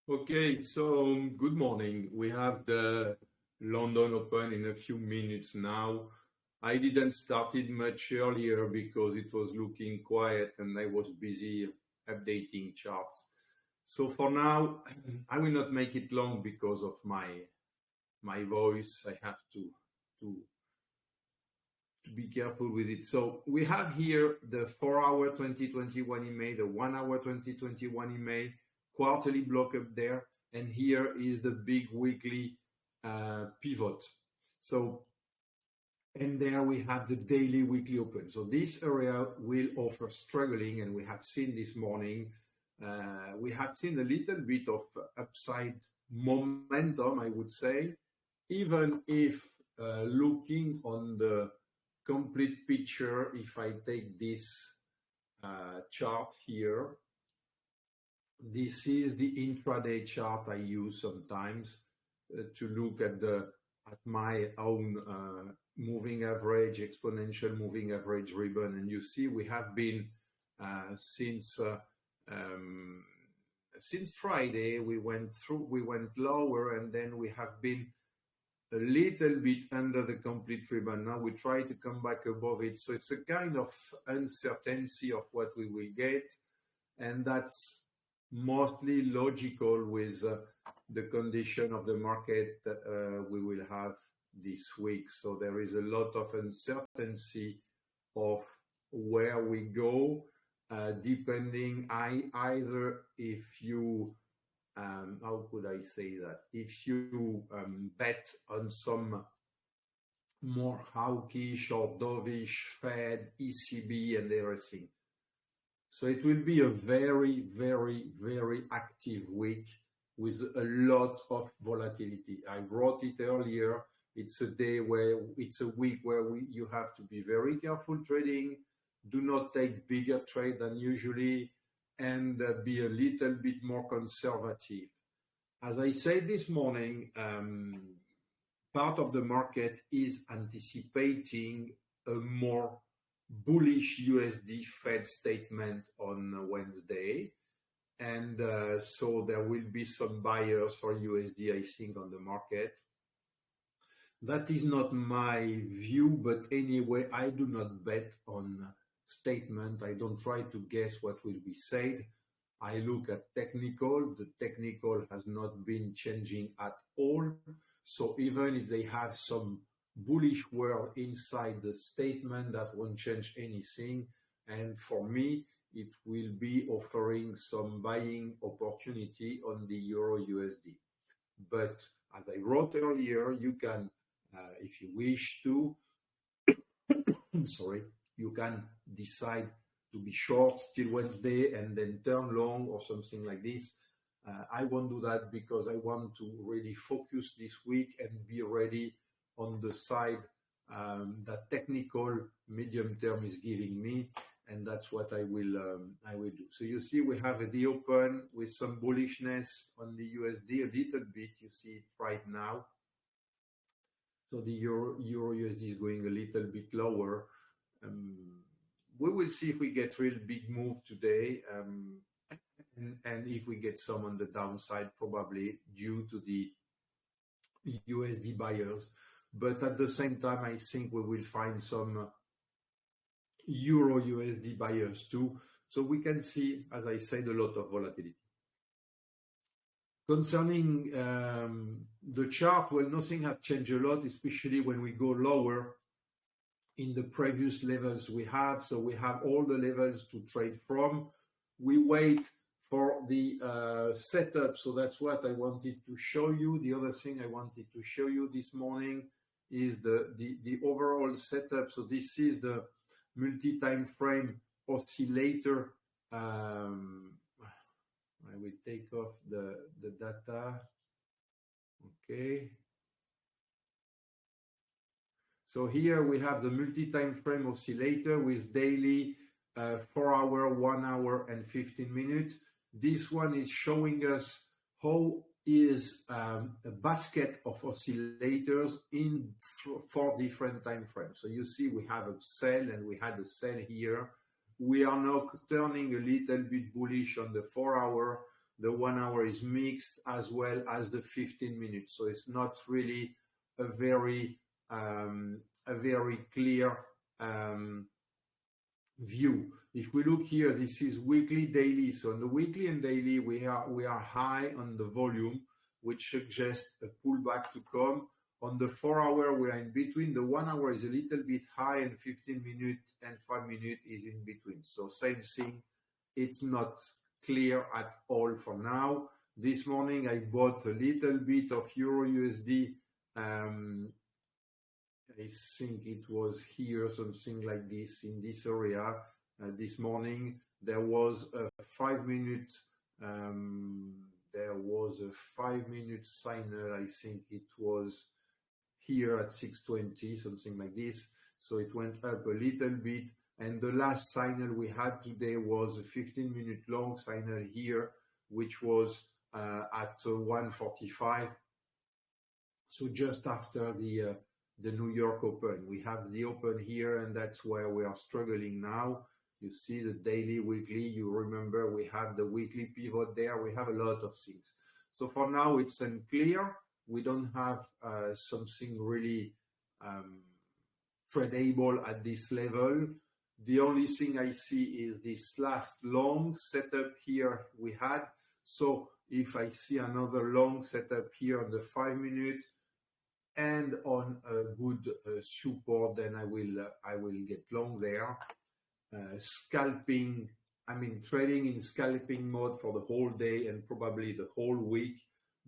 Okay, so good morning. We have the London Open in a few minutes now. I didn't start it much earlier because it was looking quiet and I was busy updating charts. So for now, I will not make it long because of my voice. I have to to be careful with it. So we have here the 4 hour 2021 EMA, the 1 hour 2021 EMA, quarterly block up there, and here is the big weekly pivot. So and there we have the daily weekly open. So this area will offer struggling, and we have seen this morning, we have seen a little bit of upside momentum, I would say, even if looking on the complete picture, if I take this chart here, this is the intraday chart I use sometimes to look at my own moving average, exponential moving average ribbon, and you see we have been uh, since uh, um, since Friday we went lower, and then we have been a little bit under the complete ribbon. Now we try to come back above it. So it's a kind of uncertainty of what we will get. And that's mostly logical with the condition of the market we will have this week. So there is a lot of uncertainty of where we go, depending either if you how could I say that? If you bet on some more hawkish or dovish Fed, ECB, and everything. So it will be a very, very, very active week with a lot of volatility. I wrote it earlier. It's a week where you have to be very careful trading. Do not take bigger trade than usually, and be a little bit more conservative. As I said this morning, part of the market is anticipating a more bullish USD Fed statement on Wednesday. And so there will be some buyers for USD, I think, on the market. That is not my view, but anyway, I do not bet on statement. I don't try to guess what will be said. I look at technical. The technical has not been changing at all. So even if they have some bullish word inside the statement, that won't change anything. And for me, it will be offering some buying opportunity on the Euro USD. But as I wrote earlier, you can, if you wish to, sorry, you can decide to be short till Wednesday and then turn long or something like this. I won't do that because I want to really focus this week and be ready on the side that technical medium term is giving me, and that's what I will do. So you see, we have the open with some bullishness on the USD a little bit. You see it right now. So the Euro USD is going a little bit lower. Um, we will see if we get real big move today, and if we get some on the downside, probably due to the USD buyers. But at the same time, I think we will find some Euro USD buyers too. So we can see, as I said, a lot of volatility. Concerning the chart, well, nothing has changed a lot, especially when we go lower in the previous levels we have. So we have all the levels to trade from. We wait for the setup. So that's what I wanted to show you. The other thing I wanted to show you this morning is the overall setup. So this is the multi-time frame oscillator. I will take off the data. Okay. So here we have the multi-time frame oscillator with daily 4 hour, 1 hour, and 15 minutes. This one is showing us how is a basket of oscillators in 4 different time frames. So you see we have a sell and we had a sell here. We are now turning a little bit bullish on the 4 hour. The 1 hour is mixed as well as the 15 minutes. So it's not really a very clear view. If we look here, this is weekly, daily. So on the weekly and daily, we are high on the volume, which suggests a pullback to come. On the 4 hour, we are in between. The 1 hour is a little bit high, and 15 minutes and 5 minutes is in between. So same thing. It's not clear at all for now. This morning, I bought a little bit of Euro USD. I think it was here, something like this, in this area. This morning, there was a 5 minute signal. I think it was here at 620, something like this. So it went up a little bit. And the last signal we had today was a 15-minute long signal here, which was at 145. So just after the New York Open. We have the Open here, and that's where we are struggling now. You see the daily, weekly. You remember we have the weekly pivot there. We have a lot of things. So for now, it's unclear. We don't have something really tradable at this level. The only thing I see is this last long setup here we had. So if I see another long setup here on the 5 minute and on a good support, then I will get long there. Scalping, trading in scalping mode for the whole day and probably the whole week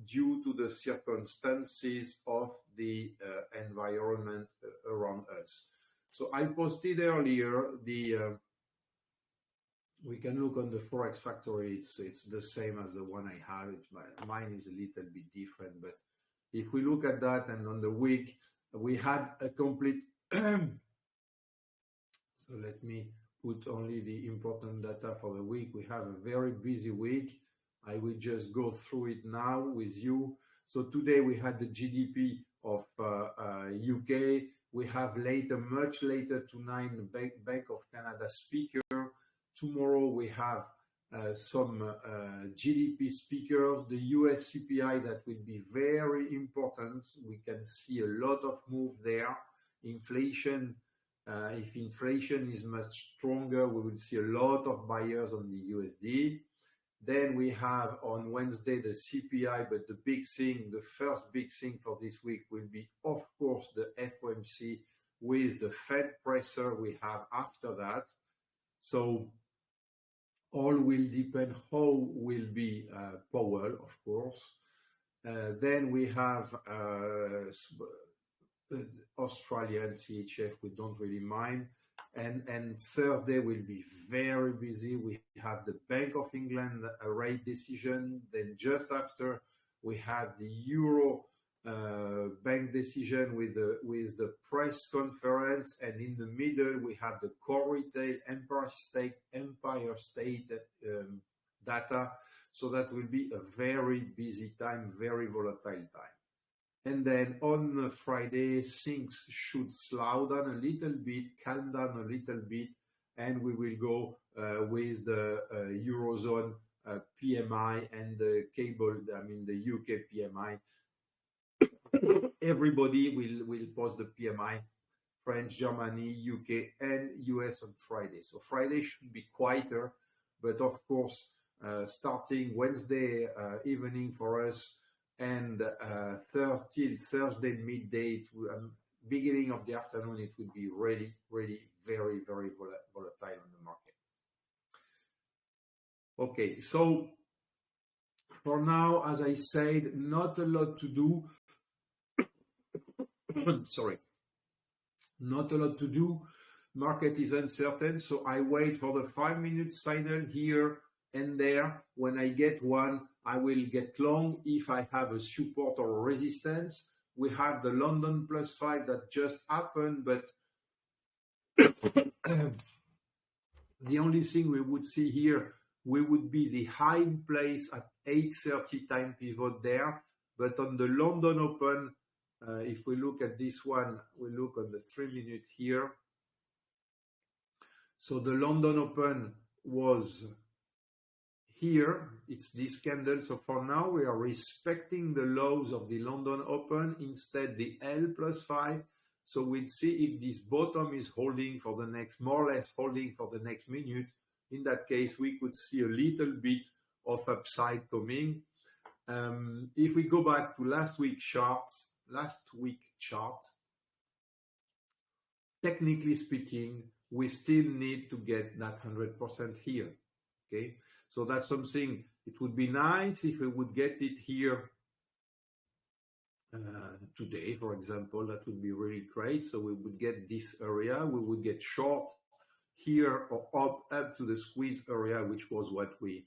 due to the circumstances of the environment around us. So I posted earlier we can look on the Forex Factory. It's the same as the one I have. Mine is a little bit different, but if we look at that, and on the week we had a complete so let me put only the important data for the week. We have a very busy week. I will just go through it now with you. So today we had the GDP of UK. We have much later tonight, the Bank of Canada speaker. Tomorrow we have some GDP speakers. The US CPI, that will be very important. We can see a lot of move there. Inflation, if inflation is much stronger, we will see a lot of buyers on the USD. Then we have on Wednesday the CPI, but the first big thing for this week will be, of course, the FOMC with the Fed pressure we have after that. So all will depend how will be Powell, of course. Then we have Australia and CHF, we don't really mind. And Thursday will be very busy. We have the Bank of England rate decision. Then just after, we have the Euro bank decision with the press conference. And in the middle, we have the core retail Empire State data. So that will be a very busy time, very volatile time. And then on Friday, things should slow down a little bit, calm down a little bit, and we will go with the Eurozone PMI and the UK PMI. Everybody will post the PMI, France, Germany, UK, and US on Friday. So Friday should be quieter, but of course, starting Wednesday evening for us, and till Thursday midday, beginning of the afternoon, it will be really, really very, very volatile on the market. Okay, so for now, as I said, not a lot to do. Sorry, not a lot to do. Market is uncertain, so I wait for the 5-minute signal here and there. When I get one, I will get long. If I have a support or a resistance, we have the London +5 that just happened, but the only thing we would see here, we would be the high in place at 8:30 time pivot there. But on the London Open, if we look at this one, we look on the 3-minute here. So the London Open was here, it's this candle. So for now, we are respecting the lows of the London Open, instead the L plus 5. So we'll see if this bottom is holding for the next, more or less holding for the next minute. In that case, we could see a little bit of upside coming. If we go back to last week chart, technically speaking, we still need to get that 100% here. Okay, so that's something. It would be nice if we would get it here today, for example. That would be really great. So we would get this area, we would get short here or up to the squeeze area, which was what we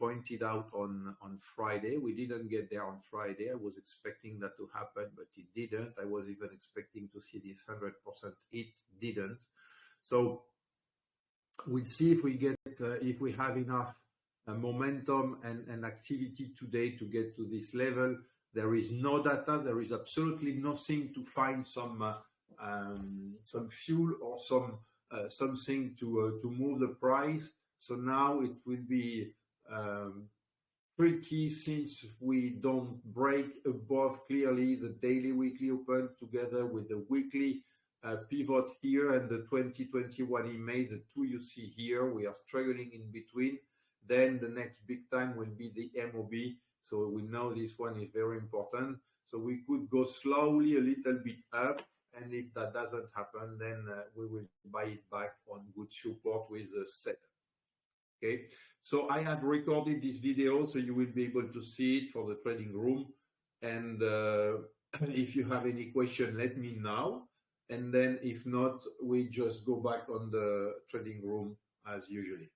pointed out on Friday. We didn't get there on Friday. I was expecting that to happen, but it didn't. I was even expecting to see this 100%. It didn't. So we'll see if we get if we have enough momentum and activity today to get to this level. There is no data. There is absolutely nothing to find some fuel or something to move the price. So now it will be tricky, since we don't break above clearly the daily weekly open together with the weekly pivot here and the 2021 EMA, the two you see here. We are struggling in between. Then the next big time will be the MOB. So we know this one is very important. So we could go slowly a little bit up. And if that doesn't happen, then we will buy it back on good support with a set. Okay, so I have recorded this video, so you will be able to see it for the trading room. And if you have any question, let me know. And then if not, we just go back on the trading room as usually.